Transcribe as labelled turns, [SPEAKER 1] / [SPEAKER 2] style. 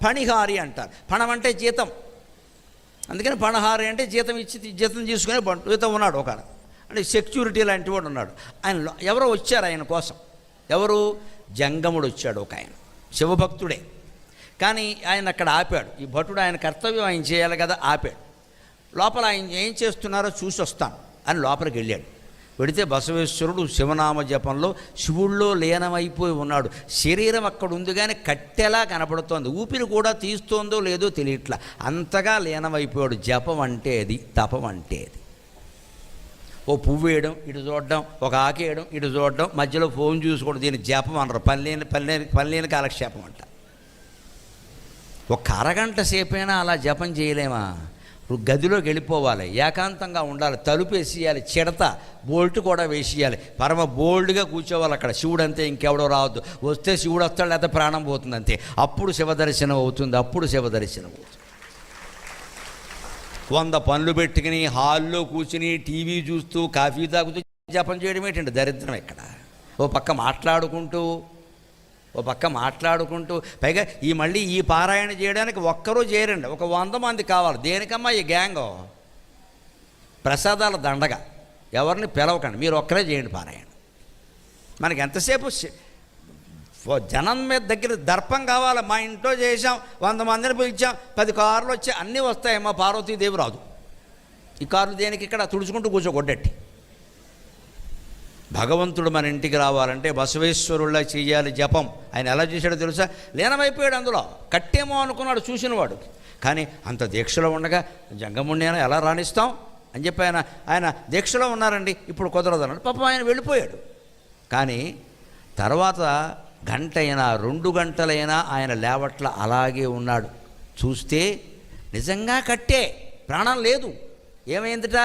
[SPEAKER 1] పణిహారి అంటారు. పణం అంటే జీతం, అందుకని పణహారి అంటే జీతం తీసుకునే జీతం ఉన్నాడు ఒక అంటే సెక్యూరిటీ లాంటి వాడు ఉన్నాడు. ఆయన ఎవరో వచ్చారు ఆయన కోసం. ఎవరు? జంగముడు వచ్చాడు ఒక ఆయన, శివభక్తుడే. కానీ ఆయన అక్కడ ఆపాడు. ఈ భటుడు ఆయన కర్తవ్యం ఆయన చేయాలి కదా, ఆపాడు. లోపల ఆయన ఏం చేస్తున్నారో చూసి వస్తాను అని లోపలికి వెళ్ళాడు. వెడితే బసవేశ్వరుడు శివనామ జపంలో శివుల్లో లీనమైపోయి ఉన్నాడు. శరీరం అక్కడ ఉంది కానీ కట్టెలా కనపడుతోంది, ఊపిరి కూడా తీస్తోందో లేదో తెలియట్లా, అంతగా లీనమైపోయాడు. జపం అంటే అది, తపం అంటే అది. ఓ పువ్వు వేయడం ఇటు చూడడం, ఒక ఆకు వేయడం ఇటు చూడడం, మధ్యలో ఫోన్ చూసుకోవడం, దీన్ని జపం అనరు, పనిలేని కాలక్షేపం అంట. ఒక అరగంట సేపైనా అలా జపం చేయలేమా? గదిలోకి వెళ్ళిపోవాలి, ఏకాంతంగా ఉండాలి, తలుపు వేసేయాలి, చిడత బోల్ట్ కూడా వేసేయాలి, పరమ బోల్డ్గా కూర్చోవాలి అక్కడ. శివుడు అంతే, ఇంకెవడో రావద్దు. వస్తే శివుడు వస్తాడు, లేకపోతే ప్రాణం పోతుంది అంతే. అప్పుడు శివదర్శనం అవుతుంది, అప్పుడు శివదర్శనం అవుతుంది. 100 పనులు పెట్టుకుని హాల్లో కూర్చుని టీవీ చూస్తూ కాఫీ తాగుతూ జపం చేయడం ఏంటంటే దరిద్రం. ఇక్కడ ఓ పక్క మాట్లాడుకుంటూ పైగా మళ్ళీ ఈ పారాయణ చేయడానికి ఒక్కరూ చేయరండి, ఒక 100 మంది కావాలి. దేనికమ్మా ఈ గ్యాంగో? ప్రసాదాల దండగా, ఎవరిని పిలవకండి, మీరు ఒక్కరే చేయండి పారాయణ. మనకి ఎంతసేపు జనం మీద దగ్గర దర్పం కావాలి. మా ఇంట్లో చేసాం, 100 మందిని పిలిచాం, 10 కార్లు వచ్చి అన్నీ వస్తాయమ్మా, పార్వతీదేవి రాదు. ఈ కార్లు దేనికి? ఇక్కడ తుడుచుకుంటూ కూర్చోగొడ్డట్టి. భగవంతుడు మన ఇంటికి రావాలంటే బసవేశ్వరుల్లా చేయాలి జపం. ఆయన ఎలా చేశాడో తెలుసా? లీనమైపోయాడు అందులో. కట్టేమో అనుకున్నాడు చూసినవాడు, కానీ అంత దీక్షలో ఉండగా జంగముణ్ణి ఎలా రాణిస్తాం అని చెప్పి ఆయన దీక్షలో ఉన్నారండి, ఇప్పుడు కుదరదన్నాడు. పాపం ఆయన వెళ్ళిపోయాడు. కానీ తర్వాత గంట అయినా 2 గంటలైనా ఆయన లేవట్ల, అలాగే ఉన్నాడు. చూస్తే నిజంగా కట్టే, ప్రాణం లేదు. ఏమైందిట?